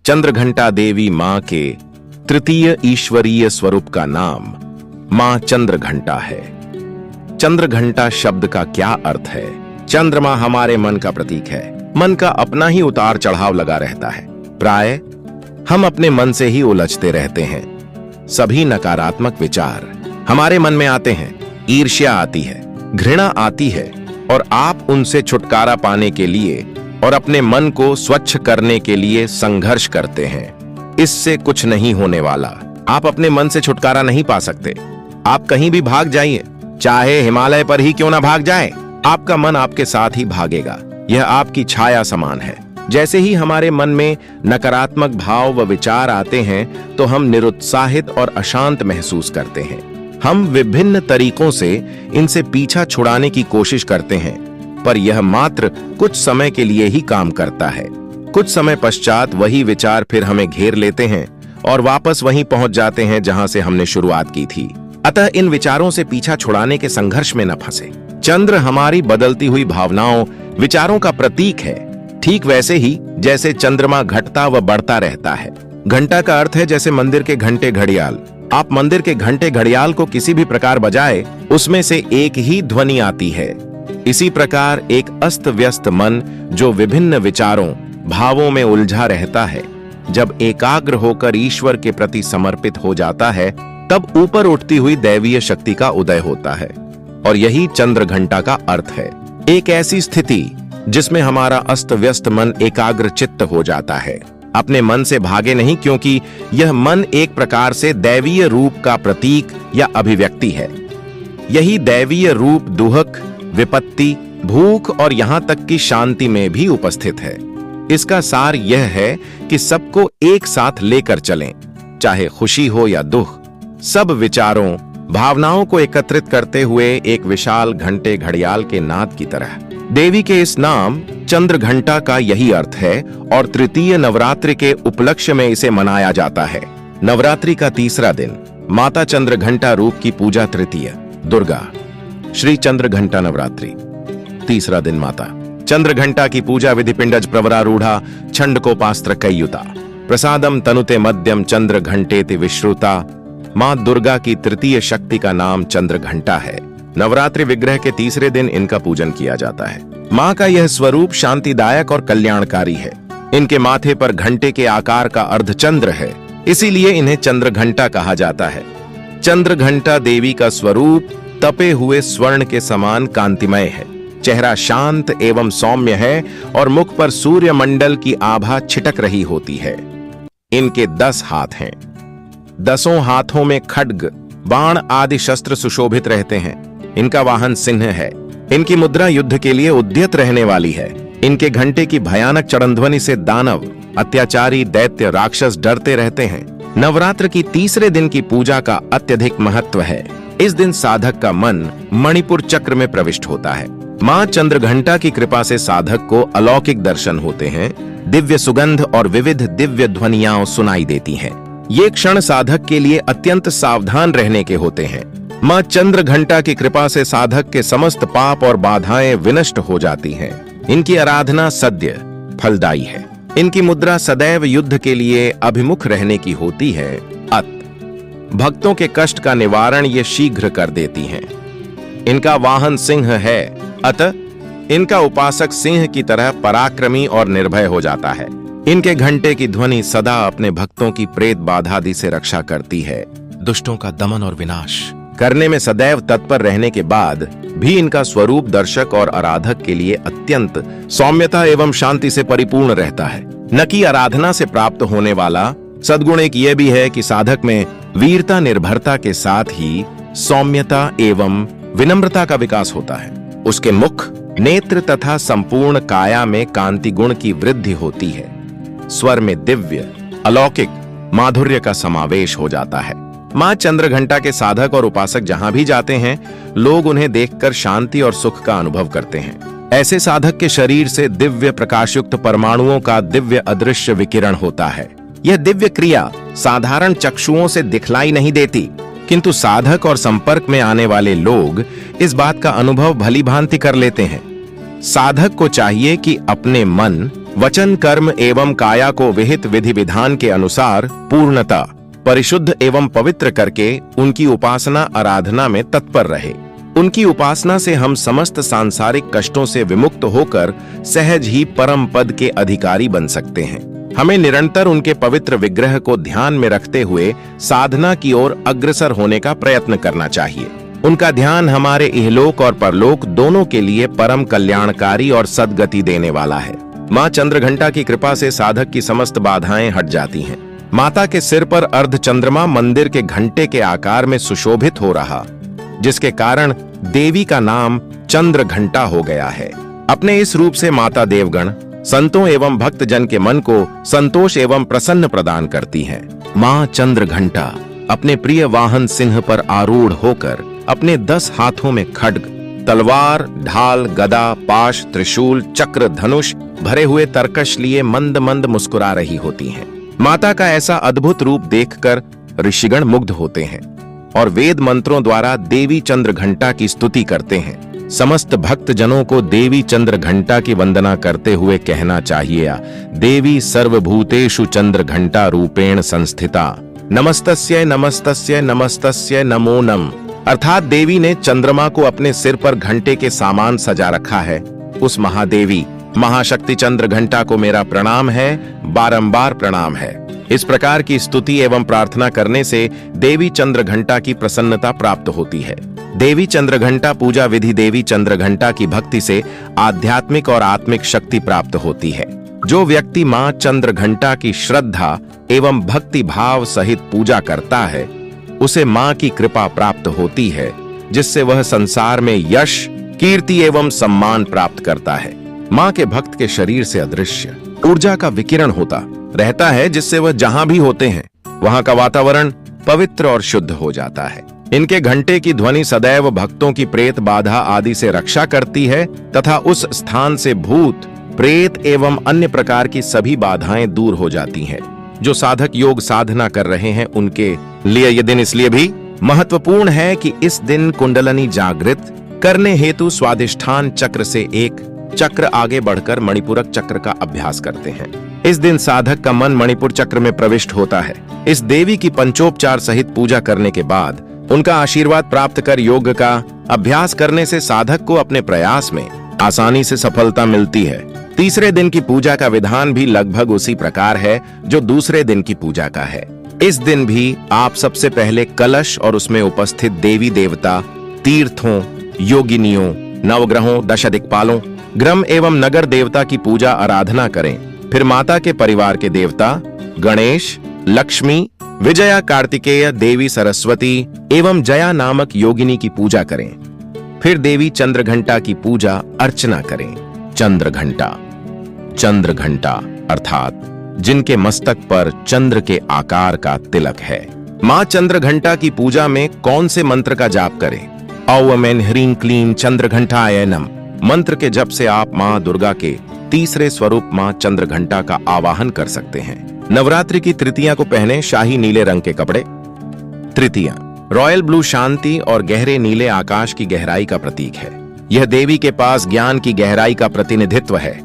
चंद्रघंटा देवी मां के तृतीय ईश्वरीय स्वरूप का नाम मां चंद्रघंटा है। चंद्रघंटा शब्द का क्या अर्थ है? चंद्रमा हमारे मन का प्रतीक है। मन का अपना ही उतार चढ़ाव लगा रहता है। प्राय हम अपने मन से ही उलझते रहते हैं। सभी नकारात्मक विचार हमारे मन में आते हैं। ईर्ष्या आती है, घृणा आती है, और आप उनसे छुटकारा पाने के लिए और अपने मन को स्वच्छ करने के लिए संघर्ष करते हैं। इससे कुछ नहीं होने वाला। आप अपने मन से छुटकारा नहीं पा सकते। आप कहीं भी भाग जाइए, चाहे हिमालय पर ही क्यों ना भाग जाएं, आपका मन आपके साथ ही भागेगा। यह आपकी छाया समान है। जैसे ही हमारे मन में नकारात्मक भाव व विचार आते हैं तो हम निरुत्साहित और अशांत महसूस करते हैं। हम विभिन्न तरीकों से इनसे पीछा छुड़ाने की कोशिश करते हैं, पर यह मात्र कुछ समय के लिए ही काम करता है। कुछ समय पश्चात वही विचार फिर हमें घेर लेते हैं और वापस वहीं पहुंच जाते हैं जहां से हमने शुरुआत की थी। अतः इन विचारों से पीछा छुड़ाने के संघर्ष में न फंसे। चंद्र हमारी बदलती हुई भावनाओं, विचारों का प्रतीक है। ठीक वैसे ही जैसे चंद्रमा घटता व बढ़ता रहता है। घंटा का अर्थ है जैसे मंदिर के घंटे घड़ियाल। आप मंदिर के घंटे घड़ियाल को किसी भी प्रकार बजाए, उसमें से एक ही ध्वनि आती है। इसी प्रकार एक अस्त व्यस्त मन जो विभिन्न विचारों, भावों में उलझा रहता है, जब एकाग्र होकर ईश्वर के प्रति समर्पित हो जाता है, तब ऊपर उठती हुई दैवीय शक्ति का उदय होता है। और यही चंद्र घंटा का अर्थ है। एक ऐसी स्थिति जिसमें हमारा अस्त व्यस्त मन एकाग्र चित्त हो जाता है। अपने मन से भागे नहीं, क्योंकि यह मन एक प्रकार से दैवीय रूप का प्रतीक या अभिव्यक्ति है। यही दैवीय रूप दुहक, विपत्ति, भूख और यहां तक कि शांति में भी उपस्थित है। इसका सार यह है कि सबको एक साथ लेकर चलें, चाहे खुशी हो या दुख। सब विचारों, भावनाओं को एकत्रित करते हुए एक विशाल घंटे घड़ियाल के नाद की तरह। देवी के इस नाम चंद्रघंटा का यही अर्थ है और तृतीय नवरात्रि के उपलक्ष्य में इसे मनाया जाता है। नवरात्रि का तीसरा दिन माता चंद्रघंटा रूप की पूजा। तृतीय दुर्गा श्री चंद्रघंटा नवरात्रि। तीसरा दिन माता चंद्रघंटा की पूजा विधि पिंडज प्रवरारूढ़ा छंडकोपास्त्र कैयुता प्रसादम तनुते मध्यम चंद्रघंटेति विश्रुता। मां दुर्गा की तृतीय शक्ति का नाम चंद्रघंटा है। नवरात्रि विग्रह के तीसरे दिन इनका पूजन किया जाता है। मां का यह स्वरूप शांतिदायक और कल्याणकारी है। इनके माथे पर घंटे के आकार का अर्धचंद्र है, इसीलिए इन्हें चंद्रघंटा कहा जाता है। चंद्रघंटा देवी का स्वरूप तपे हुए स्वर्ण के समान कांतिमय है। चेहरा शांत एवं सौम्य है और मुख पर सूर्य मंडल की आभा छिटक रही होती है। इनके 10 हाथ हैं। 10 हाथों में खड्ग, बाण आदि शस्त्र सुशोभित रहते हैं। इनका वाहन सिंह है। इनकी मुद्रा युद्ध के लिए उद्यत रहने वाली है। इनके घंटे की भयानक चरणध्वनि से दानव, अत्याचारी, दैत्य, राक्षस डरते रहते हैं। नवरात्र की तीसरे दिन की पूजा का अत्यधिक महत्व है। इस दिन साधक का मन मणिपुर चक्र में प्रविष्ट होता है। मां चंद्रघंटा की कृपा से साधक को अलौकिक दर्शन होते हैं। दिव्य सुगंध और विविध दिव्य ध्वनियां सुनाई देती हैं। ये क्षण साधक के लिए अत्यंत सावधान रहने के होते हैं। मां चंद्रघंटा की कृपा से साधक के समस्त पाप और बाधाएं विनष्ट हो जाती हैं। इनकी आराधना सद्य फलदायी है। इनकी मुद्रा सदैव युद्ध के लिए अभिमुख रहने की होती है। भक्तों के कष्ट का निवारण ये शीघ्र कर देती हैं। इनका वाहन सिंह है, अतः इनका उपासक सिंह की तरह पराक्रमी और निर्भय हो जाता है। इनके घंटे की ध्वनि सदा अपने भक्तों की प्रेत बाधादि से रक्षा करती है। दुष्टों का दमन और विनाश करने में सदैव तत्पर रहने के बाद भी इनका स्वरूप दर्शक और आराधक के लिए अत्यंत सौम्यता एवं शांति से परिपूर्ण रहता है। न कि आराधना से प्राप्त होने वाला सद्गुण एक यह भी है कि साधक में वीरता, निर्भरता के साथ ही सौम्यता एवं विनम्रता का विकास होता है। उसके मुख, नेत्र तथा संपूर्ण काया में कांति गुण की वृद्धि होती है। स्वर में दिव्य, अलौकिक माधुर्य का समावेश हो जाता है। मां चंद्रघंटा के साधक और उपासक जहां भी जाते हैं, लोग उन्हें देखकर शांति और सुख का अनुभव करते हैं। ऐसे साधक के शरीर से दिव्य प्रकाशयुक्त परमाणुओं का दिव्य अदृश्य विकिरण होता है। यह दिव्य क्रिया साधारण चक्षुओं से दिखलाई नहीं देती, किंतु साधक और संपर्क में आने वाले लोग इस बात का अनुभव भली भांति कर लेते हैं। साधक को चाहिए कि अपने मन, वचन, कर्म एवं काया को विहित विधि विधान के अनुसार पूर्णतः परिशुद्ध एवं पवित्र करके उनकी उपासना आराधना में तत्पर रहे। उनकी उपासना से हम समस्त सांसारिक कष्टों से विमुक्त होकर सहज ही परम पद के अधिकारी बन सकते हैं। हमें निरंतर उनके पवित्र विग्रह को ध्यान में रखते हुए साधना की ओर अग्रसर होने का प्रयत्न करना चाहिए। उनका ध्यान हमारे इहलोक और परलोक दोनों के लिए परम कल्याणकारी और सद्गति देने वाला है। मां चंद्रघंटा की कृपा से साधक की समस्त बाधाएं हट जाती हैं। माता के सिर पर अर्ध चंद्रमा मंदिर के घंटे के आकार में सुशोभित हो रहा, जिसके कारण देवी का नाम चंद्रघंटा हो गया है। अपने इस रूप से माता देवगण, संतों एवं भक्त जन के मन को संतोष एवं प्रसन्न प्रदान करती हैं। मां चंद्रघंटा अपने प्रिय वाहन सिंह पर आरूढ़ होकर अपने 10 हाथों में खड्ग, तलवार, ढाल, गदा, पाश, त्रिशूल, चक्र, धनुष भरे हुए तरकश लिए मंद मंद मुस्कुरा रही होती हैं। माता का ऐसा अद्भुत रूप देखकर ऋषिगण मुग्ध होते हैं और वेद मंत्रों द्वारा देवी चंद्रघंटा की स्तुति करते हैं। समस्त भक्त जनों को देवी चंद्रघंटा की वंदना करते हुए कहना चाहिए, देवी सर्वभूतेषु चंद्रघंटा रूपेण संस्थिता, नमस्तस्यै नमस्तस्यै नमस्तस्यै नमो नम। अर्थात देवी ने चंद्रमा को अपने सिर पर घंटे के सामान सजा रखा है। उस महादेवी महाशक्ति चंद्रघंटा को मेरा प्रणाम है, बारंबार प्रणाम है। इस प्रकार की स्तुति एवं प्रार्थना करने से देवी चंद्रघंटा की प्रसन्नता प्राप्त होती है। देवी चंद्रघंटा पूजा विधि देवी चंद्रघंटा की भक्ति से आध्यात्मिक और आत्मिक शक्ति प्राप्त होती है। जो व्यक्ति मां चंद्रघंटा की श्रद्धा एवं भक्ति भाव सहित पूजा करता है, उसे मां की कृपा प्राप्त होती है, जिससे वह संसार में यश, कीर्ति एवं सम्मान प्राप्त करता है। मां के भक्त के शरीर से अदृश्य ऊर्जा का विकिरण होता रहता है, जिससे वह जहां भी होते हैं वहां का वातावरण पवित्र और शुद्ध हो जाता है। इनके घंटे की ध्वनि सदैव भक्तों की प्रेत बाधा आदि से रक्षा करती है तथा उस स्थान से भूत, प्रेत एवं अन्य प्रकार की सभी बाधाएं दूर हो जाती हैं। जो साधक योग साधना कर रहे हैं उनके लिए यह दिन इसलिए भी महत्वपूर्ण है कि इस दिन कुंडलनी जागृत करने हेतु स्वादिष्ठान चक्र से एक चक्र आगे बढ़कर मणिपुरक चक्र का अभ्यास करते हैं। इस दिन साधक का मन मणिपुर चक्र में प्रविष्ट होता है। इस देवी की पंचोपचार सहित पूजा करने के बाद उनका आशीर्वाद प्राप्त कर योग का अभ्यास करने से साधक को अपने प्रयास में आसानी से सफलता मिलती है। तीसरे दिन की पूजा का विधान भी लगभग उसी प्रकार है जो दूसरे दिन की पूजा का है। इस दिन भी आप सबसे पहले कलश और उसमें उपस्थित देवी देवता, तीर्थों, योगिनियों, नवग्रहों, दशदिक्पालों, ग्राम एवं नगर देवता की पूजा आराधना करें। फिर माता के परिवार के देवता गणेश, लक्ष्मी, विजया, कार्तिकेय, देवी सरस्वती एवं जया नामक योगिनी की पूजा करें। फिर देवी चंद्रघंटा की पूजा अर्चना करें। चंद्रघंटा, चंद्रघंटा अर्थात जिनके मस्तक पर चंद्र के आकार का तिलक है। मां चंद्रघंटा की पूजा में कौन से मंत्र का जाप करें? औम ऐं ह्रीं क्लीं चंद्रघंटाय नमः मंत्र के जप से आप मां दुर्गा के तीसरे स्वरूप मां चंद्रघंटा का आवाहन कर सकते हैं। नवरात्रि की तृतीया को पहने शाही नीले रंग के कपड़े। तृतीया रॉयल ब्लू शांति और गहरे नीले आकाश की गहराई का प्रतीक है। यह देवी के पास ज्ञान की गहराई का प्रतिनिधित्व है।